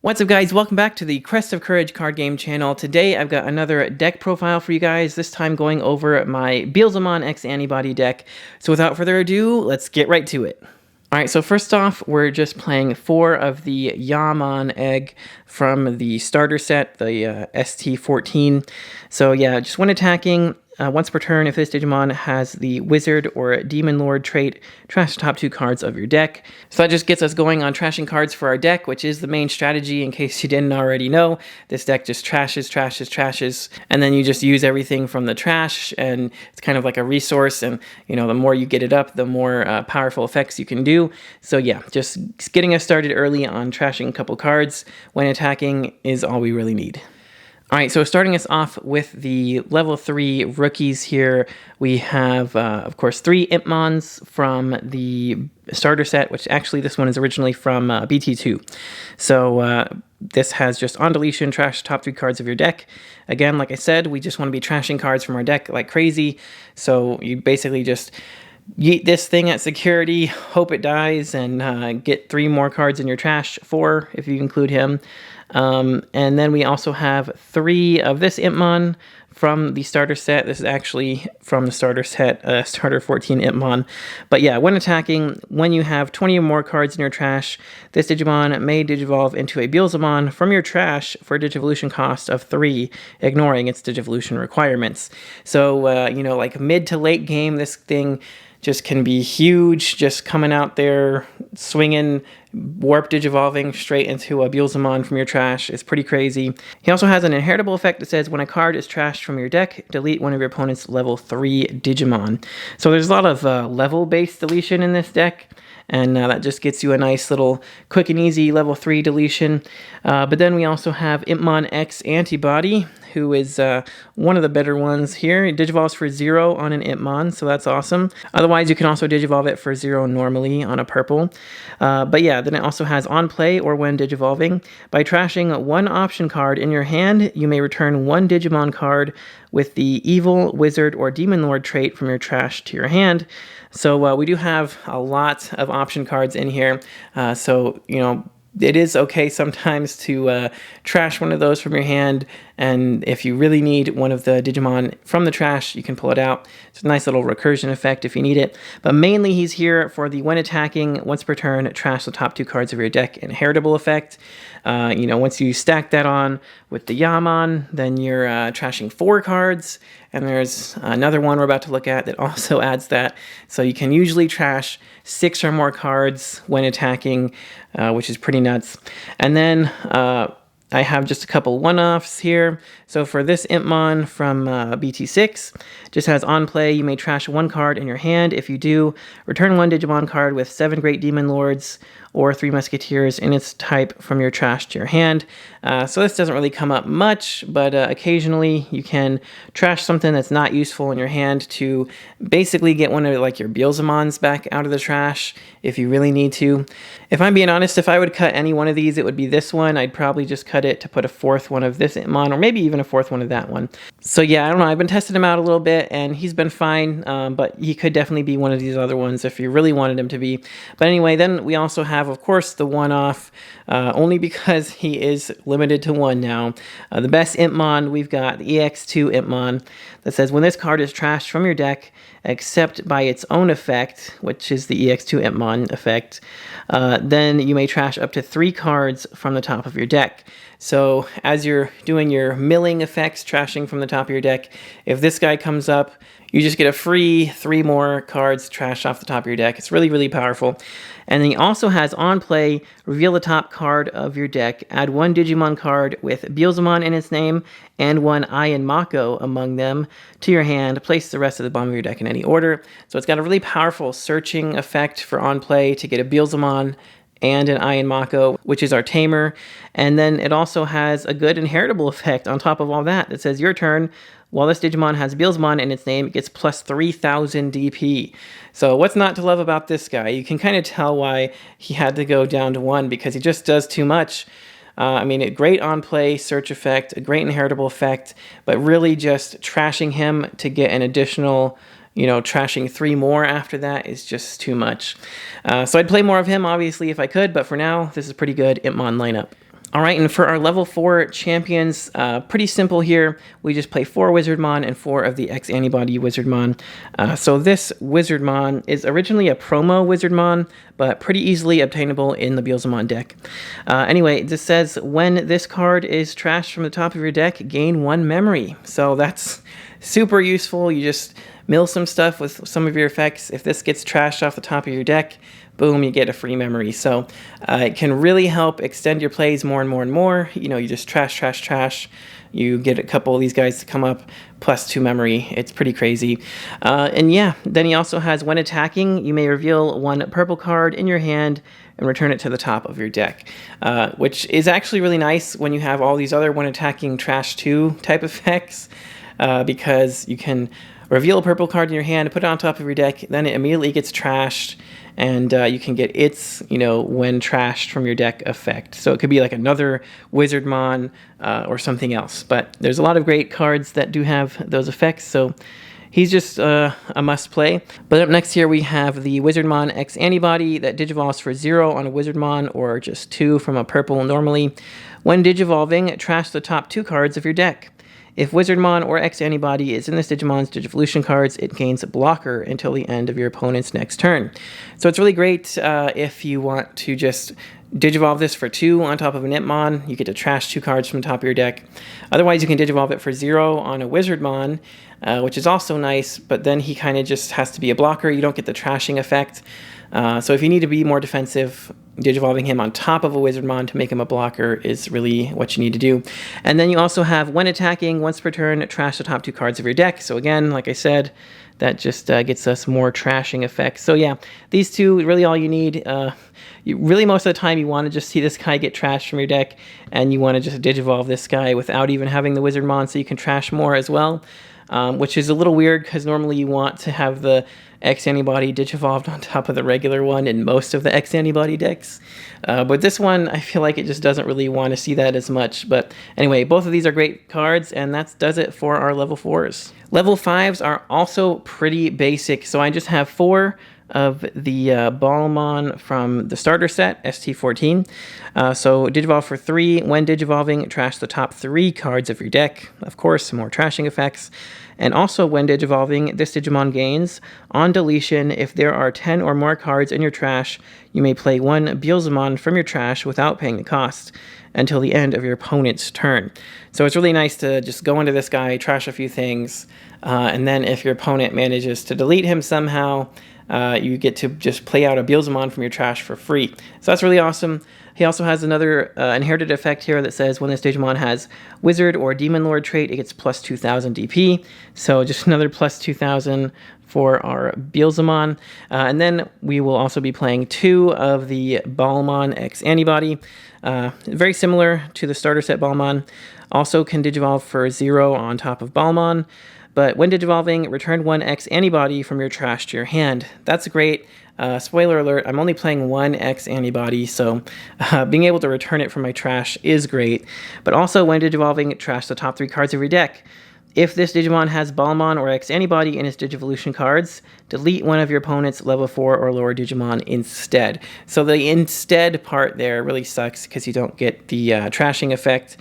What's up guys, welcome back to the Crest of Courage card game channel. Today I've got another deck profile for you guys, this time going over my Beelzemon X Antibody deck. So without further ado, let's get right to it. Alright, so first off, we're just playing 4 of the Yamon egg from the starter set, the ST14. So yeah, just when attacking, once per turn, if this Digimon has the Wizard or Demon Lord trait, trash the top 2 cards of your deck. So that just gets us going on trashing cards for our deck, which is the main strategy in case you didn't already know. This deck just trashes, and then you just use everything from the trash, and it's kind of like a resource, and you know, the more you get it up, the more powerful effects you can do. So yeah, just getting us started early on trashing a couple cards when attacking is all we really need. Alright, so starting us off with the level 3 rookies here, we have, of course, 3 Impmons from the starter set, which actually this one is originally from BT2. So this has just on deletion, trash top 3 cards of your deck. Again, like I said, we just want to be trashing cards from our deck like crazy, so you basically just yeet this thing at security, hope it dies, and get 3 more cards in your trash, 4 if you include him. And then we also have 3 of this Impmon from the starter set. This is actually from the starter set, starter 14 Impmon. But yeah, when attacking, when you have 20 or more cards in your trash, this Digimon may Digivolve into a Beelzemon from your trash for a Digivolution cost of 3, ignoring its Digivolution requirements. So, you know, like mid to late game, this thing just can be huge, just coming out there, swinging, warp digivolving straight into a Beelzemon from your trash. It's pretty crazy. He also has an inheritable effect that says when a card is trashed from your deck, delete one of your opponent's level 3 Digimon. So there's a lot of level-based deletion in this deck, and that just gets you a nice little quick and easy level 3 deletion. But then we also have Impmon X Antibody, who is one of the better ones here. It digivolves for 0 on an Impmon, so that's awesome. Otherwise, you can also digivolve it for 0 normally on a purple. But yeah, then it also has on play or when digivolving. By trashing 1 option card in your hand, you may return 1 Digimon card with the Evil, Wizard, or Demon Lord trait from your trash to your hand. So we do have a lot of option cards in here. So, you know, it is okay sometimes to trash one of those from your hand, and if you really need one of the Digimon from the trash, you can pull it out. It's a nice little recursion effect if you need it, but mainly he's here for the when attacking, once per turn, trash the top 2 cards of your deck inheritable effect. You know, once you stack that on with the Yamon, then you're trashing 4 cards, and there's another one we're about to look at that also adds that. So you can usually trash 6 or more cards when attacking, which is pretty nuts. And then I have just a couple one-offs here. So for this Impmon from BT6, just has on play, you may trash 1 card in your hand. If you do, return 1 Digimon card with 7 Great Demon Lords or 3 Musketeers in its type from your trash to your hand. So this doesn't really come up much, but occasionally you can trash something that's not useful in your hand to basically get one of like your Beelzemons back out of the trash if you really need to. If I'm being honest, if I would cut any one of these, it would be this one. I'd probably just cut it to put a 4th one of this Impmon, or maybe even a 4th one of that one. So yeah, I don't know, I've been testing him out a little bit, and he's been fine, but he could definitely be one of these other ones if you really wanted him to be. But anyway, then we also have, of course, the one-off, only because he is limited to 1 now. The best Impmon, we've got the EX2 Impmon, that says when this card is trashed from your deck, except by its own effect, which is the EX2 Impmon effect, then you may trash up to 3 cards from the top of your deck. So as you're doing your milling effects, trashing from the top of your deck, if this guy comes up, you just get a free 3 more cards trashed off the top of your deck. It's really, really powerful. And then he also has on play, reveal the top card of your deck, add 1 Digimon card with Beelzemon in its name and 1 Ian Mako among them to your hand. Place the rest of the bottom of your deck in any order. So it's got a really powerful searching effect for on play to get a Beelzemon and an Ian Mako, which is our Tamer. And then it also has a good inheritable effect on top of all that that says your turn. While this Digimon has Beelzemon in its name, it gets plus 3,000 DP. So what's not to love about this guy? You can kind of tell why he had to go down to 1, because he just does too much. I mean, a great on-play search effect, a great inheritable effect, but really just trashing him to get an additional, you know, trashing 3 more after that is just too much. So I'd play more of him, obviously, if I could, but for now, this is a pretty good Impmon lineup. All right, and for our level 4 champions, pretty simple here. We just play 4 Wizardmon and 4 of the X Antibody Wizardmon. So this Wizardmon is originally a promo Wizardmon, but pretty easily obtainable in the Beelzemon deck. Anyway, this says when this card is trashed from the top of your deck, gain 1 memory. So that's super useful. You just mill some stuff with some of your effects. If this gets trashed off the top of your deck, boom, you get a free memory. So it can really help extend your plays more and more and more. You know, you just trash. You get a couple of these guys to come up, plus 2 memory. It's pretty crazy. And yeah, then he also has when attacking, you may reveal 1 purple card in your hand and return it to the top of your deck, which is actually really nice when you have all these other when attacking trash 2 type effects, because you can reveal a purple card in your hand, put it on top of your deck, then it immediately gets trashed, and you can get its, when trashed from your deck effect. So it could be like another Wizardmon or something else. But there's a lot of great cards that do have those effects, so he's just a must-play. But up next here we have the Wizardmon X Antibody that digivolves for 0 on a Wizardmon, or just 2 from a purple normally. When digivolving, trash the top 2 cards of your deck. If Wizardmon or X Antibody is in this Digimon's Digivolution cards, it gains a blocker until the end of your opponent's next turn. So it's really great if you want to just digivolve this for 2 on top of an Impmon. You get to trash 2 cards from the top of your deck. Otherwise, you can digivolve it for 0 on a Wizardmon, which is also nice, but then he kind of just has to be a blocker. You don't get the trashing effect. So if you need to be more defensive, digivolving him on top of a Wizardmon to make him a blocker is really what you need to do. And then you also have when attacking, once per turn, trash the top 2 cards of your deck. So again, like I said, that just gets us more trashing effects. So yeah, these 2, really all you need. Really most of the time you want to just see this guy get trashed from your deck, and you want to just digivolve this guy without even having the Wizardmon so you can trash more as well. Which is a little weird because normally you want to have the X Antibody digivolved on top of the regular one in most of the X Antibody decks. But this one, I feel like it just doesn't really want to see that as much. But anyway, both of these are great cards, and that does it for our level 4s. Level 5s are also pretty basic, so I just have 4 of the Beelzemon from the starter set, ST14. So digivolve for 3. When digivolving, trash the top 3 cards of your deck. Of course, more trashing effects. And also when digivolving, this Digimon gains, on deletion, if there are 10 or more cards in your trash, you may play 1 Beelzemon from your trash without paying the cost until the end of your opponent's turn. So it's really nice to just go into this guy, trash a few things, and then if your opponent manages to delete him somehow, you get to just play out a Beelzemon from your trash for free. So that's really awesome. He also has another inherited effect here that says when this Digimon has Wizard or Demon Lord trait, it gets plus 2,000 DP. So just another plus 2,000 for our Beelzemon. And then we will also be playing 2 of the Beelzemon X Antibody. Very similar to the starter set Beelzemon. Also can digivolve for 0 on top of Beelzemon. But when digivolving, return 1 X Antibody from your trash to your hand. That's great. Spoiler alert, I'm only playing 1 X Antibody, so being able to return it from my trash is great. But also, when digivolving, trash the top 3 cards of your deck. If this Digimon has Beelzemon or X Antibody in its Digivolution cards, delete one of your opponent's level 4 or lower Digimon instead. So the instead part there really sucks because you don't get the trashing effect.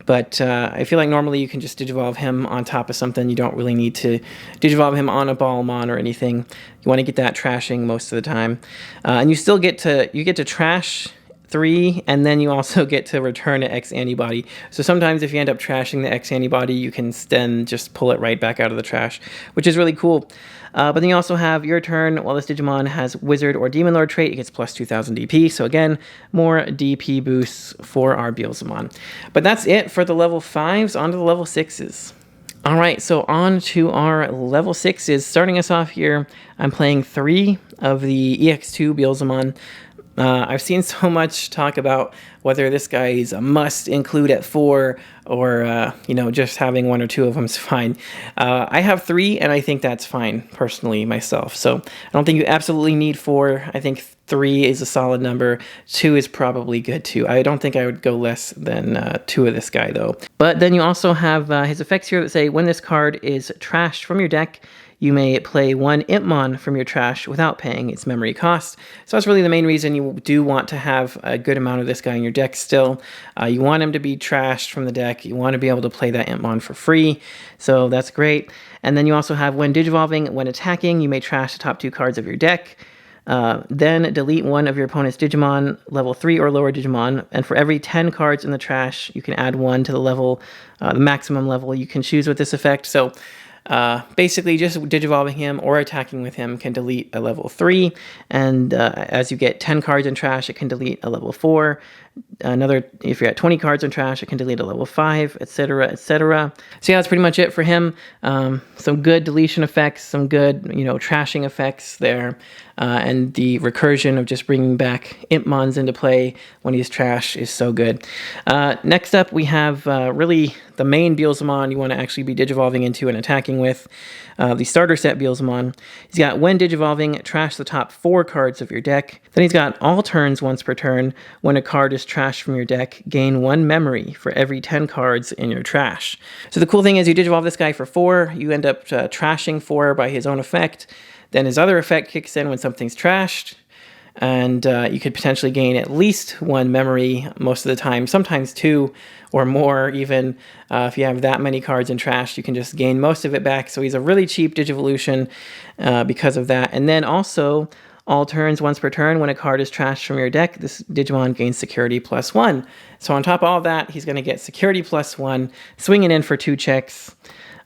But I feel like normally you can just digivolve him on top of something. You don't really need to digivolve him on a Beelzemon or anything. You want to get that trashing most of the time. And you still get to trash 3, and then you also get to return an X Antibody. So sometimes if you end up trashing the X Antibody, you can then just pull it right back out of the trash, which is really cool. But then you also have your turn. While this Digimon has Wizard or Demon Lord trait, it gets plus 2,000 DP. So again, more DP boosts for our Beelzemon. But that's it for the level 5s. On to the level 6s. All right, so on to our level 6s. Starting us off here, I'm playing 3 of the EX2 Beelzemon. I've seen so much talk about whether this guy is a must include at 4 or, just having 1 or 2 of them is fine. I have 3, and I think that's fine, personally, myself. So I don't think you absolutely need 4. I think 3 is a solid number. 2 is probably good, too. I don't think I would go less than 2 of this guy, though. But then you also have his effects here that say, when this card is trashed from your deck, you may play 1 Impmon from your trash without paying its memory cost. So that's really the main reason you do want to have a good amount of this guy in your your deck still. You want him to be trashed from the deck. You want to be able to play that Impmon for free, so that's great. And then you also have when Digivolving, when attacking, you may trash the top 2 cards of your deck. Then delete one of your opponent's Digimon, level 3 or lower Digimon, and for every 10 cards in the trash, you can add 1 to the level, the maximum level you can choose with this effect. So basically just Digivolving him or attacking with him can delete a level 3, and as you get 10 cards in trash, it can delete a level 4. If you're at 20 cards in trash, it can delete a level 5, etc., etc. So yeah, that's pretty much it for him. Some good deletion effects, some good, trashing effects there, and the recursion of just bringing back Impmons into play when he's trash is so good. Next up, we have really the main Beelzemon you want to actually be Digivolving into and attacking with, the starter set Beelzemon. He's got when Digivolving, trash the top 4 cards of your deck. Then he's got all turns once per turn. When a card is trashed from your deck, gain 1 memory for every 10 cards in your trash. So the cool thing is you Digivolve this guy for 4, you end up trashing 4 by his own effect. Then his other effect kicks in when something's trashed, and you could potentially gain at least 1 memory most of the time, sometimes 2 or more even. If you have that many cards in trash, you can just gain most of it back. So he's a really cheap Digivolution because of that. And then also, all turns once per turn, when a card is trashed from your deck, this Digimon gains security +1. So on top of all that, he's going to get security +1, swinging in for 2 checks.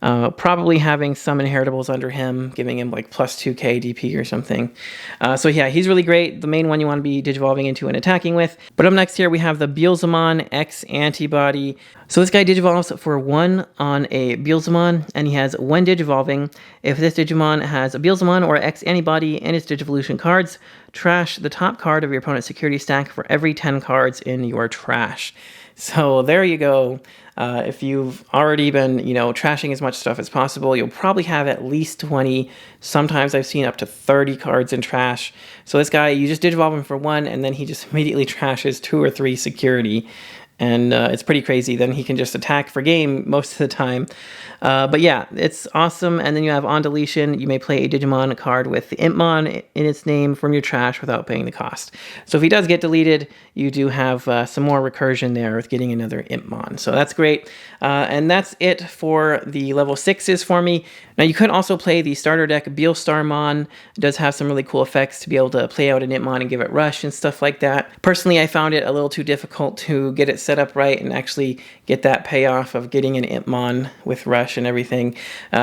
Probably having some inheritables under him, giving him like +2k DP or something. So yeah, he's really great. The main one you want to be Digivolving into and attacking with. But up next here, we have the Beelzemon X Antibody. So this guy Digivolves for 1 on a Beelzemon, and he has when Digivolving. If this Digimon has a Beelzemon or X Antibody in its Digivolution cards, trash the top card of your opponent's security stack for every 10 cards in your trash. So there you go. If you've already been, trashing as much stuff as possible, you'll probably have at least 20. Sometimes I've seen up to 30 cards in trash. So this guy, you just Digivolve him for 1, and then he just immediately trashes 2 or 3 security. And it's pretty crazy. Then he can just attack for game most of the time. But yeah, it's awesome. And then you have on deletion, you may play a Digimon card with the Impmon in its name from your trash without paying the cost. So if he does get deleted, you do have some more recursion there with getting another Impmon. So that's great. And that's it for the level 6s for me. Now you could also play the starter deck Beelstarmon. It does have some really cool effects to be able to play out an Impmon and give it rush and stuff like that. Personally, I found it a little too difficult to get it set up right and actually get that payoff of getting an Impmon with rush and everything.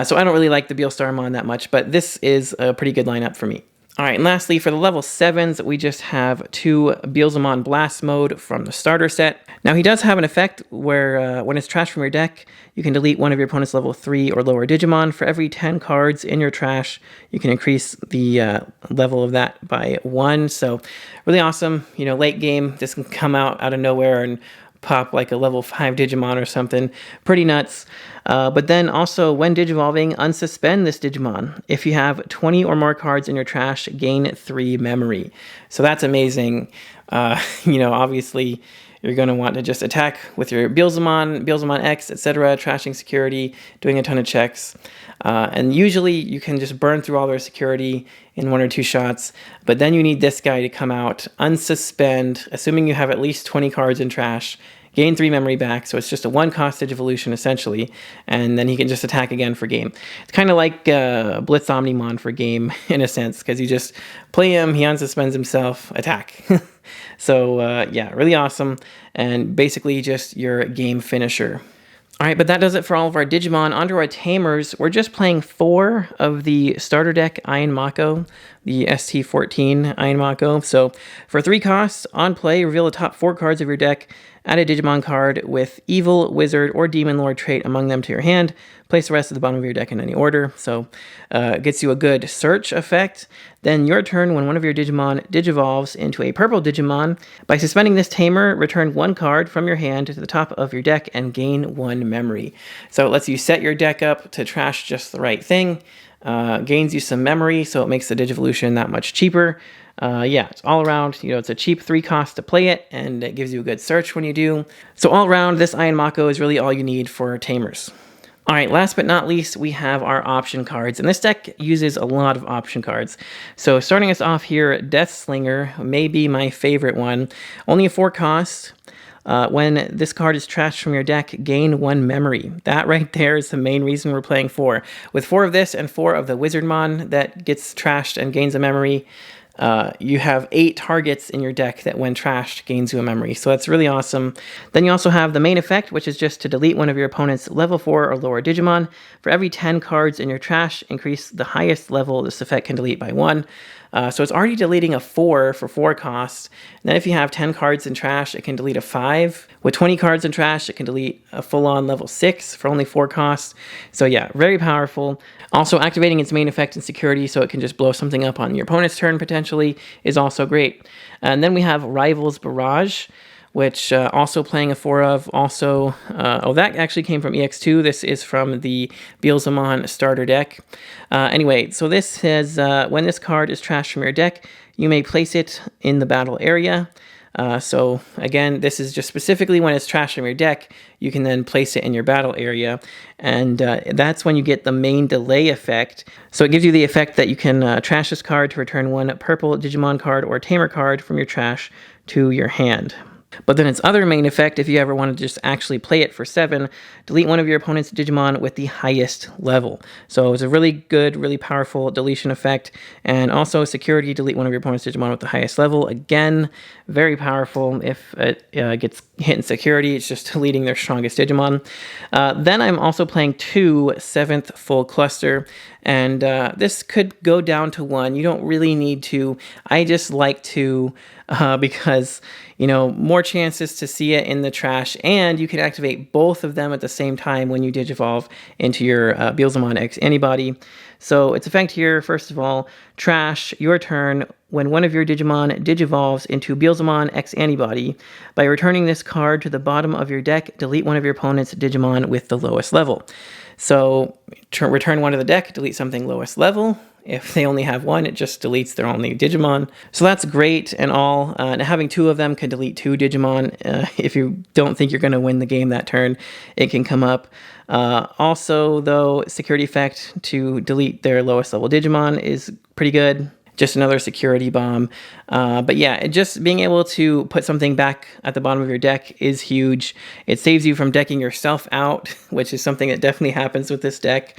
So I don't really like the Beelstarmon that much, but this is a pretty good lineup for me. All right, and lastly, for the level 7s, we just have 2 Beelzemon Blast Mode from the starter set. Now, he does have an effect where when it's trashed from your deck, you can delete one of your opponent's level 3 or lower Digimon. For every 10 cards in your trash, you can increase the level of that by 1. So really awesome. Late game, this can come out of nowhere and pop like a level 5 Digimon or something. Pretty nuts. But then also, when Digivolving, unsuspend this Digimon. If you have 20 or more cards in your trash, gain 3 memory. So that's amazing. Obviously, you're going to want to just attack with your Beelzemon X, etc., trashing security, doing a ton of checks. And usually, you can just burn through all their security in 1 or 2 shots. But then you need this guy to come out, unsuspend, assuming you have at least 20 cards in trash, gain 3 memory back, so it's just a 1-cost Digivolution essentially, and then he can just attack again for game. It's kind of like Blitz Omnimon for game in a sense, because you just play him, he unsuspends himself, attack. So yeah, really awesome, and basically just your game finisher. All right, but that does it for all of our Digimon. Onto our Tamers. We're just playing 4 of the starter deck Iron Mako, the ST14 Iron Mako. So for 3 costs, on play, reveal the top 4 cards of your deck, add a Digimon card with Evil, Wizard, or Demon Lord trait among them to your hand. Place the rest at the bottom of your deck in any order. So it gets you a good search effect. Then your turn, when one of your Digimon digivolves into a purple Digimon, by suspending this Tamer, return 1 card from your hand to the top of your deck and gain 1 memory. So it lets you set your deck up to trash just the right thing. Gains you some memory, so it makes the Digivolution that much cheaper. Yeah, it's all around, it's a cheap 3 cost to play it, and it gives you a good search when you do. So all around, this Iron Mako is really all you need for Tamers. All right, last but not least, we have our option cards, and this deck uses a lot of option cards. So starting us off here, Death Slinger may be my favorite one. Only a 4 cost. When this card is trashed from your deck, gain 1 memory. That right there is the main reason we're playing 4. With 4 of this and 4 of the Wizardmon that gets trashed and gains a memory, you have 8 targets in your deck that when trashed gains you a memory. So that's really awesome. Then you also have the main effect, which is just to delete one of your opponent's level 4 or lower Digimon. For every 10 cards in your trash, increase the highest level this effect can delete by 1. So it's already deleting a 4 for 4 costs. And then if you have 10 cards in trash, it can delete a 5. With 20 cards in trash, it can delete a full-on level 6 for only 4 costs. So yeah, very powerful. Also activating its main effect in security so it can just blow something up on your opponent's turn potentially is also great. And then we have Rivals Barrage, which also playing a 4 of. Also, oh, that actually came from EX2. This is from the Beelzemon starter deck. Anyway, so this says, when this card is trashed from your deck, you may place it in the battle area. So again, this is just specifically when it's trashed from your deck, you can then place it in your battle area. And that's when you get the main delay effect. So it gives you the effect that you can trash this card to return 1 purple Digimon card or Tamer card from your trash to your hand. But then its other main effect, if you ever want to just actually play it for 7, delete one of your opponent's Digimon with the highest level. So it's a really good, really powerful deletion effect. And also security, delete one of your opponent's Digimon with the highest level. Again, very powerful. If it gets hit in security, it's just deleting their strongest Digimon. Then I'm also playing 2 7th full cluster. And this could go down to 1. You don't really need to. I just like to because, you know, more chances to see it in the trash, and you can activate both of them at the same time when you Digivolve into your Beelzemon X Antibody. So its effect here, first of all, trash your turn when one of your Digimon Digivolves into Beelzemon X Antibody. By returning this card to the bottom of your deck, delete one of your opponent's Digimon with the lowest level. So return one to the deck, delete something lowest level. If they only have 1, it just deletes their only Digimon. So that's great and all. And having 2 of them can delete 2 Digimon. If you don't think you're going to win the game that turn, it can come up. Also, though, security effect to delete their lowest level Digimon is pretty good. Just another security bomb. But yeah, just being able to put something back at the bottom of your deck is huge. It saves you from decking yourself out, which is something that definitely happens with this deck.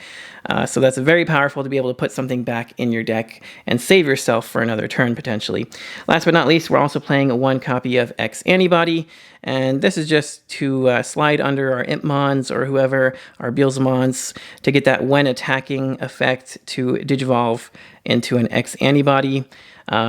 So that's very powerful to be able to put something back in your deck and save yourself for another turn potentially. Last but not least, we're also playing 1 copy of X Antibody. And this is just to slide under our Impmons or whoever, our Beelzemons, to get that when attacking effect to Digivolve into an X Antibody.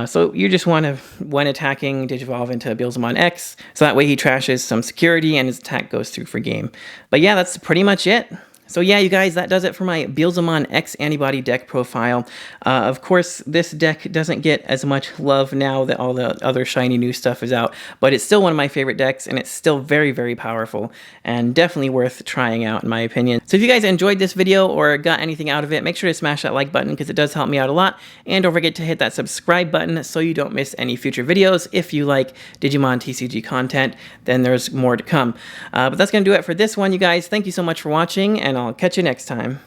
So you just want to, when attacking, Digivolve into Beelzemon X, so that way he trashes some security and his attack goes through for game. But yeah, that's pretty much it. So yeah, you guys, that does it for my Beelzemon X Antibody deck profile. Of course, this deck doesn't get as much love now that all the other shiny new stuff is out, but it's still one of my favorite decks, and it's still very, very powerful, and definitely worth trying out, in my opinion. So if you guys enjoyed this video or got anything out of it, make sure to smash that like button, because it does help me out a lot, and don't forget to hit that subscribe button so you don't miss any future videos. If you like Digimon TCG content, then there's more to come. But that's going to do it for this one, you guys. Thank you so much for watching, and I'll catch you next time.